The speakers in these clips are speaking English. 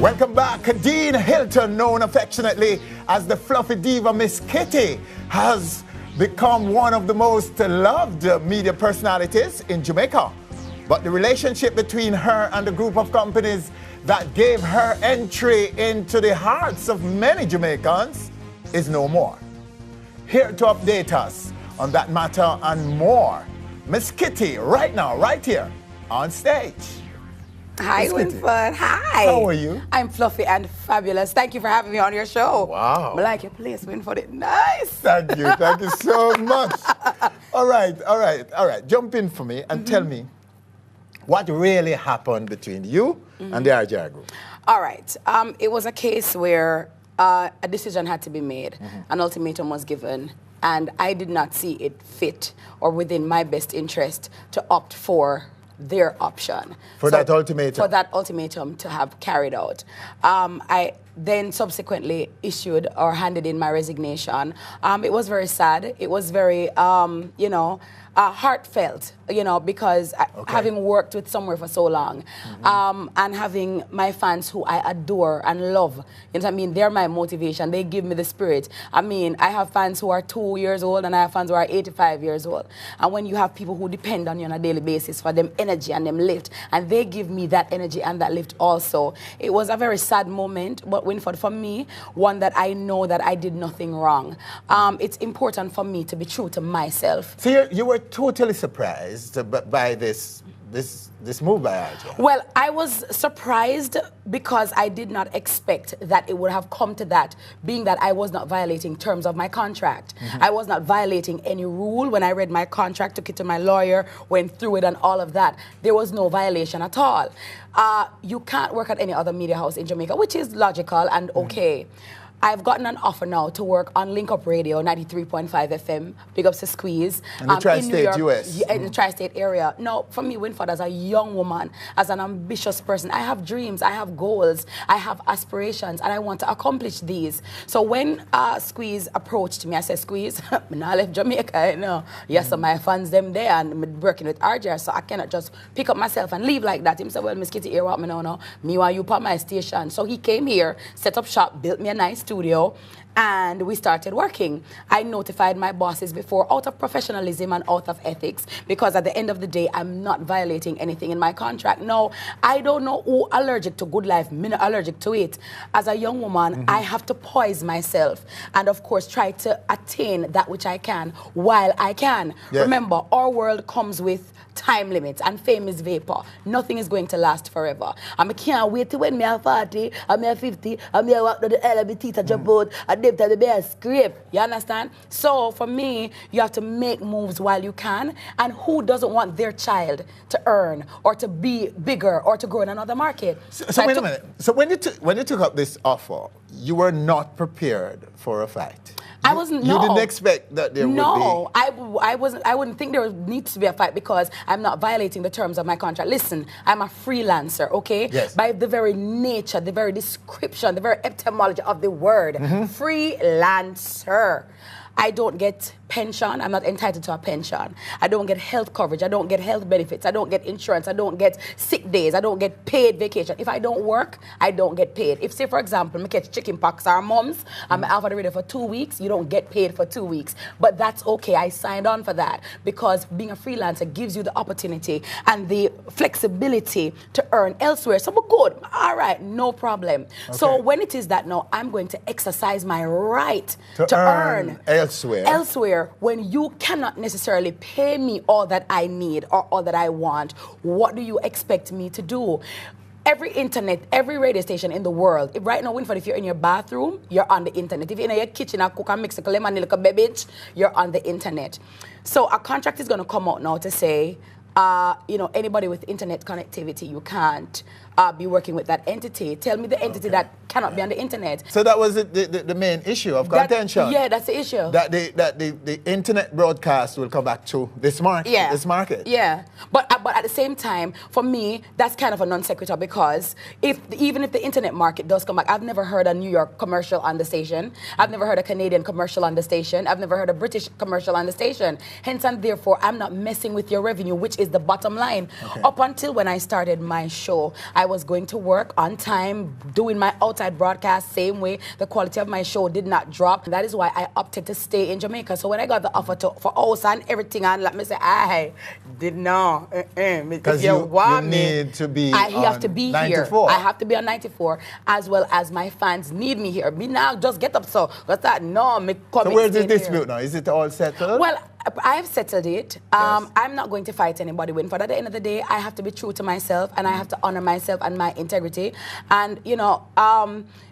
Welcome back. Dean Hilton, known affectionately as the Fluffy Diva Miss Kitty, has become one of the most loved media personalities in Jamaica. But the relationship between her and the group of companies that gave her entry into the hearts of many Jamaicans is no more. Here to update us on that matter and more, Miss Kitty, right now, right here on stage. Hi, Winford. Hi. How are you? I'm fluffy and fabulous. Thank you for having me on your show. Wow. I like your place, Winford. It's nice. Thank you so much. All right. Jump in for me and tell me what really happened between you and the RJR group. All right. It was a case where a decision had to be made. An ultimatum was given, and I did not see it fit or within my best interest to opt for their option. For that ultimatum? For that ultimatum to have carried out. I then subsequently issued or handed in my resignation. It was very sad. It was very, heartfelt, because having worked with Somewhere for so long, and having my fans who I adore and love, you know what I mean? They're my motivation. They give me the spirit. I mean, I have fans who are 2 years old and I have fans who are 85 years old. And when you have people who depend on you on a daily basis for them energy and them lift, and they give me that energy and that lift also, it was a very sad moment, but Winford, for me, one that I know that I did nothing wrong. It's important for me to be true to myself. So you were totally surprised by this move by RJ? Well, I was surprised because I did not expect that it would have come to that, being that I was not violating terms of my contract. I was not violating any rule. When I read my contract, took it to my lawyer, went through it and all of that, there was no violation at all. You can't work at any other media house in Jamaica, which is logical and okay. I've gotten an offer now to work on Link Up Radio, 93.5 FM, big ups to Squeeze. In the tri-state US. In the tri-state area. No, for me, Winford, as a young woman, as an ambitious person, I have dreams, I have goals, I have aspirations, and I want to accomplish these. So when Squeeze approached me, I said, Squeeze, I left Jamaica, Yes, so my fans them there, and I'm working with RJ, so I cannot just pick up myself and leave like that. He said, well, Miss Kitty, here what me now, me want you put my station. So he came here, set up shop, built me a nice studio, and we started working. I notified my bosses before, out of professionalism and out of ethics, because at the end of the day, I'm not violating anything in my contract. No, I don't know who allergic to good life, me not allergic to it. As a young woman, I have to poise myself and, of course, try to attain that which I can while I can. Yes. Remember, our world comes with time limits, and fame is vapor. Nothing is going to last forever. And I can't wait to when me are 40, and me are 50, and me are walk to the hell and me teeth jump out, and them tell me a script. You understand? So for me, you have to make moves while you can, and who doesn't want their child to earn or to be bigger or to grow in another market? So wait a minute. So when you took up this offer, you were not prepared for a fight? I wasn't. You no. didn't expect that there would be. No, I wasn't. I wouldn't think there needs to be a fight because I'm not violating the terms of my contract. Listen, I'm a freelancer, okay? Yes. By the very nature, the very description, the very etymology of the word, freelancer. I don't get pension. I'm not entitled to a pension. I don't get health coverage. I don't get health benefits. I don't get insurance. I don't get sick days. I don't get paid vacation. If I don't work, I don't get paid. If, say, for example, me catch chicken pox or mumps, I'm out of the radio for 2 weeks, you don't get paid for 2 weeks. But that's okay. I signed on for that because being a freelancer gives you the opportunity and the flexibility to earn elsewhere. So we're good. All right, no problem. Okay. So when it is that now, I'm going to exercise my right to earn elsewhere, when you cannot necessarily pay me all that I need or all that I want, what do you expect me to do? Every internet, every radio station in the world, right now, Winford, if you're in your bathroom, you're on the internet. If you're in your kitchen, I cook and mix a lemon, little beverage, you're on the internet. So a contract is going to come out now to say, anybody with internet connectivity, you can't be working with that entity. Tell me the entity that cannot be on the internet. So that was the main issue of contention. Yeah, that's the issue. That the internet broadcast will come back to this market. Yeah. This market. Yeah, but at the same time, for me, that's kind of a non sequitur because even if the internet market does come back, I've never heard a New York commercial on the station. I've never heard a Canadian commercial on the station. I've never heard a British commercial on the station. Hence and therefore, I'm not messing with your revenue, which is the bottom line. Okay. Up until when I started my show, I was going to work on time, doing my outside broadcast same way. The quality of my show did not drop. That is why I opted to stay in Jamaica. So when I got the offer for house and everything, and let me say, I did not. Because you need to be I have to be 94. here. I have to be on 94, as well as my fans need me here. Me now just get up, so what's that? No, me come. So where's the dispute now? Is it all settled? Well, I've settled it. I'm not going to fight anybody, Winford. At the end of the day, I have to be true to myself, and I have to honor myself and my integrity. And, you know,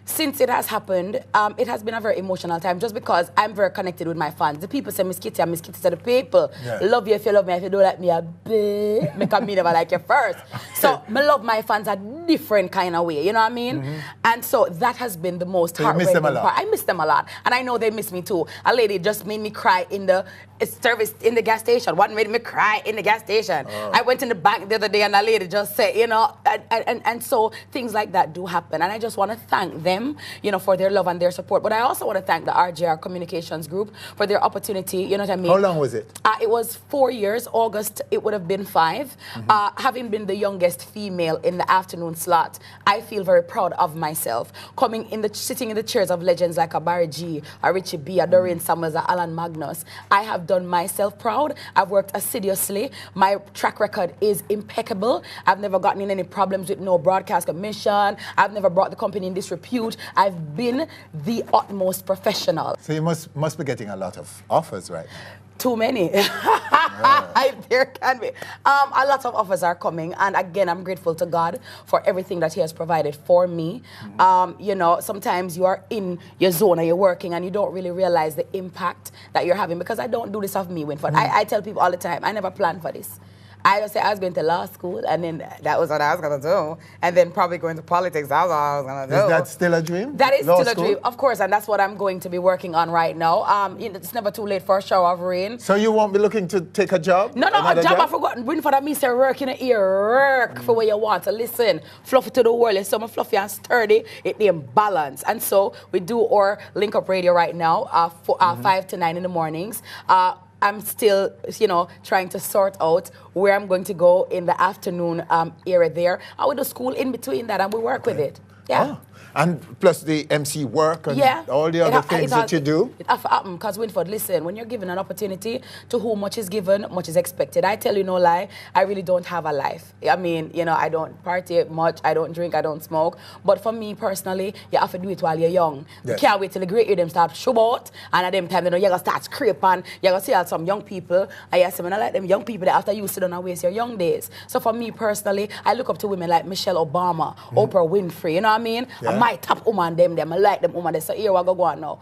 since it has happened, it has been a very emotional time just because I'm very connected with my fans. The people say Miss Kitty, and Miss Kitty said the people love you if you love me. If you don't like me, I because me never like you first. So I love my fans a different kind of way, you know what I mean? And so that has been the most heartbreaking part. I miss them a lot. And I know they miss me too. A lady just made me cry in the service in the gas station. What made me cry in the gas station? I went in the bank the other day and a lady just said, you know, and so things like that do happen. And I just want to thank them, you know, for their love and their support. But I also want to thank the RJR Communications Group for their opportunity, you know what I mean? How long was it? It was 4 years. August, it would have been 5. Having been the youngest female in the afternoon slot, I feel very proud of myself. Sitting in the chairs of legends like a Barry G, a Richie B, a Doreen Summers, a Alan Magnus, I have done myself proud. I've worked assiduously. My track record is impeccable. I've never gotten in any problems with no broadcast commission. I've never brought the company in disrepute. I've been the utmost professional. So you must be getting a lot of offers right now. Too many. There can be. A lot of offers are coming. And again, I'm grateful to God for everything that He has provided for me. You know, sometimes you are in your zone and you're working and you don't really realize the impact that you're having, because I don't do this of me, Winford. I tell people all the time, I never planned for this. I just said I was going to law school, and then that was what I was going to do. And then probably going to politics, that was what I was going to do. Is that still a dream? That is law still school? a dream, of course, and that's what I'm going to be working on right now. It's never too late for a shower of rain. So you won't be looking to take a job? No, a job I forgot. Winford, that means work in the ear, work for where you want to listen. Fluffy to the world. It's so fluffy and sturdy, it name balance. And so we do our Link Up Radio right now, 5 to 9 in the mornings. I'm still, you know, trying to sort out where I'm going to go in the afternoon era there. I will do school in between that, and we work with it. Yeah. Oh. And plus the MC work and all the other things that you do? It has to happen, because Winford, listen, when you're given an opportunity, to whom much is given, much is expected. I tell you no lie, I really don't have a life. I mean, you know, I don't party much, I don't drink, I don't smoke. But for me personally, you have to do it while you're young. You can't wait till the great year them start show out, and at them time, you know, you're going to start scraping, you're going to see how some young people, I say, when I like them young people that after you sit down and waste your young days. So for me personally, I look up to women like Michelle Obama, Oprah Winfrey, you know what I mean? My top woman, them, I like them woman. So here we go on now.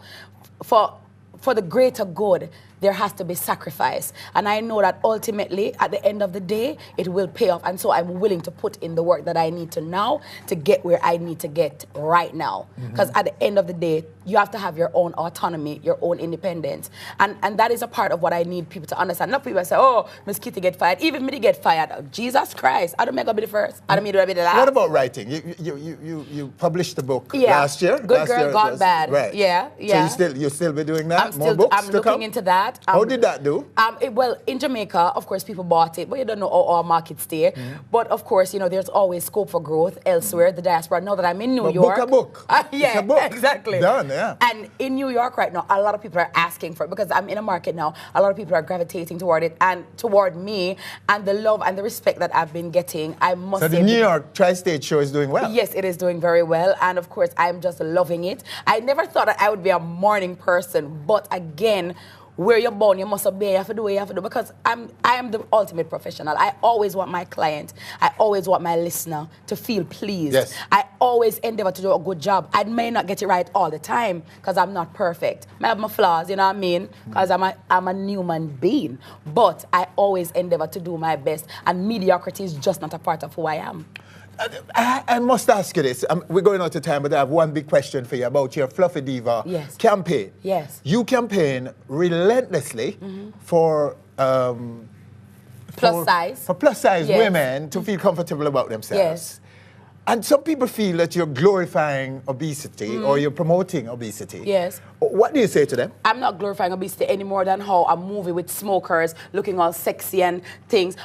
For the greater good, there has to be sacrifice. And I know that ultimately, at the end of the day, it will pay off. And so I'm willing to put in the work that I need to now to get where I need to get right now. Because at the end of the day, you have to have your own autonomy, your own independence. And that is a part of what I need people to understand. Not people say, oh, Miss Kitty get fired. Even me get fired. Jesus Christ, I don't make up be the first. I don't mean to be the last. What about writing? You published the book last year? Good Girl Gone Bad. Right. Yeah. So you still be doing that? I'm looking into that. How did that do? Well, in Jamaica, of course, people bought it, but you don't know how our markets there. But of course, you know, there's always scope for growth elsewhere, the diaspora. Now that I'm in New York. Book a book. Yeah, it's a book. Exactly. Done, yeah. And in New York right now, a lot of people are asking for it, because I'm in a market now. A lot of people are gravitating toward it and toward me, and the love and the respect that I've been getting. I must say. So the New York Tri-State show is doing well. Yes, it is doing very well, and of course, I'm just loving it. I never thought that I would be a morning person, but again, where you're born, you must obey, you have to do what you have to do, because I am the ultimate professional. I always want my client, I always want my listener to feel pleased. Yes. I always endeavor to do a good job. I may not get it right all the time, because I'm not perfect. I have my flaws, you know what I mean? Because I'm a human being. But I always endeavor to do my best, and mediocrity is just not a part of who I am. I must ask you this. We're going out of time, but I have one big question for you about your Fluffy Diva Yes. campaign. Yes. You campaign relentlessly for Plus size. for plus size Yes. women to feel comfortable about themselves. Yes. And some people feel that you're glorifying obesity or you're promoting obesity. Yes. What do you say to them? I'm not glorifying obesity any more than how a movie with smokers looking all sexy and things,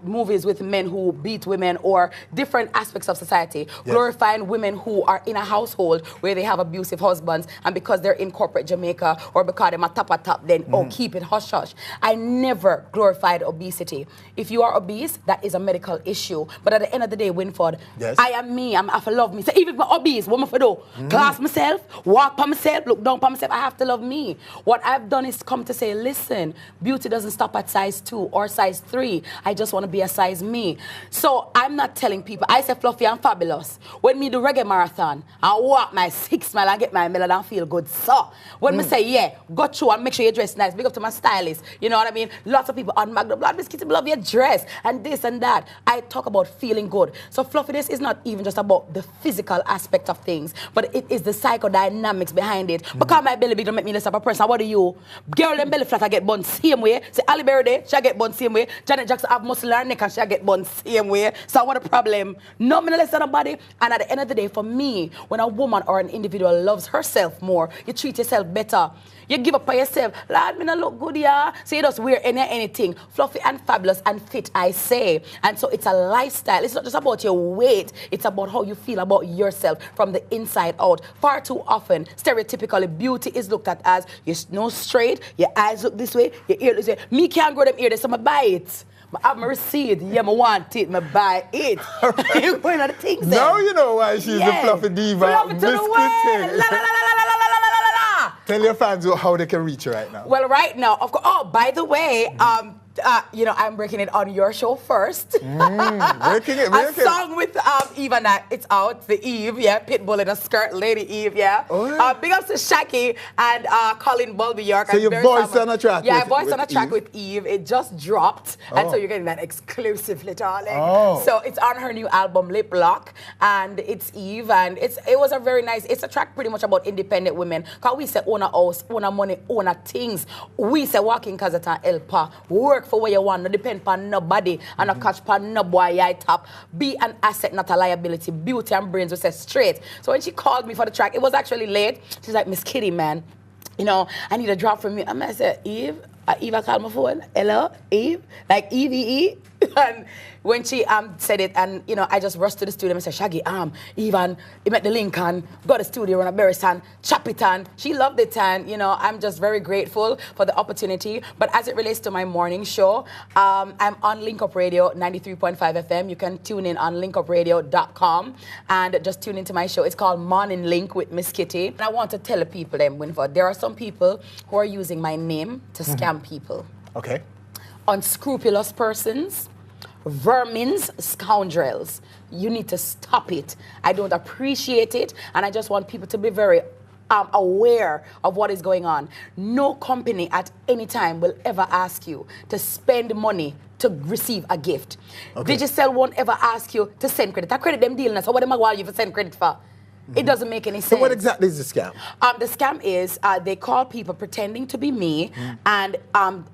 movies with men who beat women or different aspects of society, glorifying women who are in a household where they have abusive husbands and because they're in corporate Jamaica or because they're a top, then, oh, keep it hush hush. I never glorified obesity. If you are obese, that is a medical issue. But at the end of the day, Winford, I am me. I have to love me. So even if I'm obese, what am I for do? Class myself, walk by myself, look down by myself. I have to love me. What I've done is come to say, listen, beauty doesn't stop at size 2 or size 3. I just want to be a size me. So I'm not telling people, I say fluffy and fabulous. When me do reggae marathon, I walk my 6 mile and get my melon and feel good. So when me say, yeah, go through and make sure you dress nice, big up to my stylist. You know what I mean? Lots of people on Magda Blood Biscuit love your dress and this and that. I talk about feeling good. So fluffiness is not even just about the physical aspect of things, but it is the psychodynamics behind it. Because my belly big don't make me less of a person. What do you? Girl, them belly flat, I get bun same way. Say, Ali Berry, she get bun same way. Janet Jackson have muscle in her neck and she get bun same way. So what a problem? No, me no less than nobody. And at the end of the day, for me, when a woman or an individual loves herself more, you treat yourself better. You give up on yourself. Lord, me no look good, yeah. So you just wear anything. Fluffy and fabulous and fit, I say. And so it's a lifestyle. It's not just about your weight. It's about how you feel about yourself from the inside out. Far too often, stereotypically, beauty is looked at as your nose straight, your eyes look this way, your ear this way. Me can't grow them ears, so I buy it. I have my receipt. Yeah, I want it. I buy it. You're going on the things there. Now you know why she's the Fluffy Diva. Fluffy to the world. La, la, la, la, la, la, la, la, la. Tell your fans how they can reach you right now. Well, right now, of course. Oh, by the way, you know, I'm breaking it on your show first. Breaking it. A song with Eve and I. It's out. The Eve, yeah. Pitbull in a skirt, Lady Eve, yeah. Oh, yeah. Big ups to Shaki and Colin Bulby York. So your voice on a track. Yeah, voice on a track with Eve. It just dropped, and so you're getting that exclusively, darling. Oh. So it's on her new album Lip Lock, and it's Eve, and it was a very nice. It's a track pretty much about independent women. Cause we say own a house, own a money, own a things. We say walking Kazatan Elpa, work for what you want, no depend on nobody, and no catch on no boy I top. Be an asset, not a liability. Beauty and brains, we say straight. So when she called me for the track, it was actually late. She's like, Miss Kitty, man, you know, I need a drop from you. And I said, Eve, I called my phone. Hello, Eve, like Eve. And when she said it, and you know, I just rushed to the studio and said, Shaggy, Eve, he met the Lincoln, got the studio on a Berryson, chop it on. She loved it, and you know, I'm just very grateful for the opportunity. But as it relates to my morning show, I'm on Link Up Radio 93.5 FM. You can tune in on linkupradio.com and just tune into my show. It's called Morning Link with Miss Kitty. And I want to tell the people, Winford, there are some people who are using my name to scam people. Okay. Unscrupulous persons, vermins, scoundrels. You need to stop it. I don't appreciate it, and I just want people to be very aware of what is going on. No company at any time will ever ask you to spend money to receive a gift. Okay. Digicel won't ever ask you to send credit. I credit them deal now, so what am I want you to send credit for? It doesn't make any sense. So what exactly is the scam? The scam is they call people pretending to be me and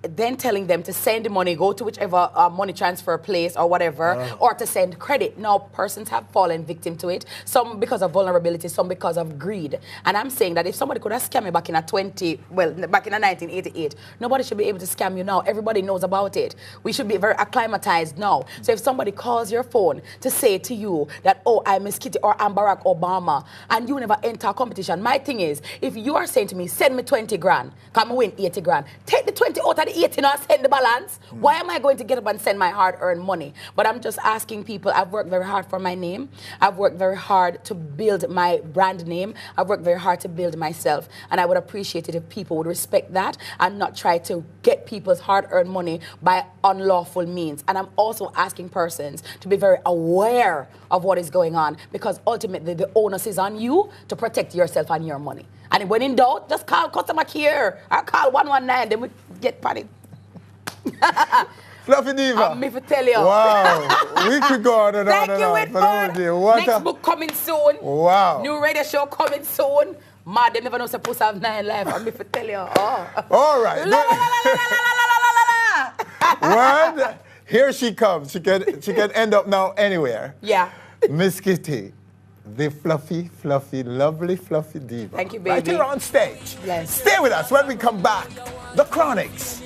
then telling them to send money, go to whichever money transfer place or whatever, or to send credit. Now, persons have fallen victim to it, some because of vulnerability, some because of greed. And I'm saying that if somebody could have scammed me back in back in 1988, nobody should be able to scam you now. Everybody knows about it. We should be very acclimatized now. So if somebody calls your phone to say to you that, oh, I'm Miss Kitty or I'm Barack Obama, and you never enter a competition. My thing is, if you are saying to me, send me 20 grand, come win 80 grand, take the 20 out of the 80 and send the balance. Why am I going to get up and send my hard-earned money? But I'm just asking people, I've worked very hard for my name. I've worked very hard to build my brand name. I've worked very hard to build myself. And I would appreciate it if people would respect that and not try to get people's hard-earned money by unlawful means. And I'm also asking persons to be very aware of what is going on, because ultimately the onus is on you to protect yourself and your money. And when in doubt, just call customer care or call 119, then we get panic. Fluffy Diva. Me for tell you. Wow. We could go on and on Thank and you, on. Whitford. for the whole day. What Next book coming soon. Wow. New radio show coming soon. Mad, they never know supposed to have 9 life. I'm me for tell you. Oh. All right. La, la, la, la, la, la, la, la, la. Word. Here she comes. She can end up now anywhere. Yeah. Miss Kitty, the fluffy, lovely fluffy diva. Thank you, baby. Right here on stage. Yes. Stay with us when we come back. The Chronics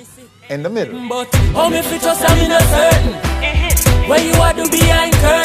in the middle. But how me fit just I'm in a certain where you are to behind curtain.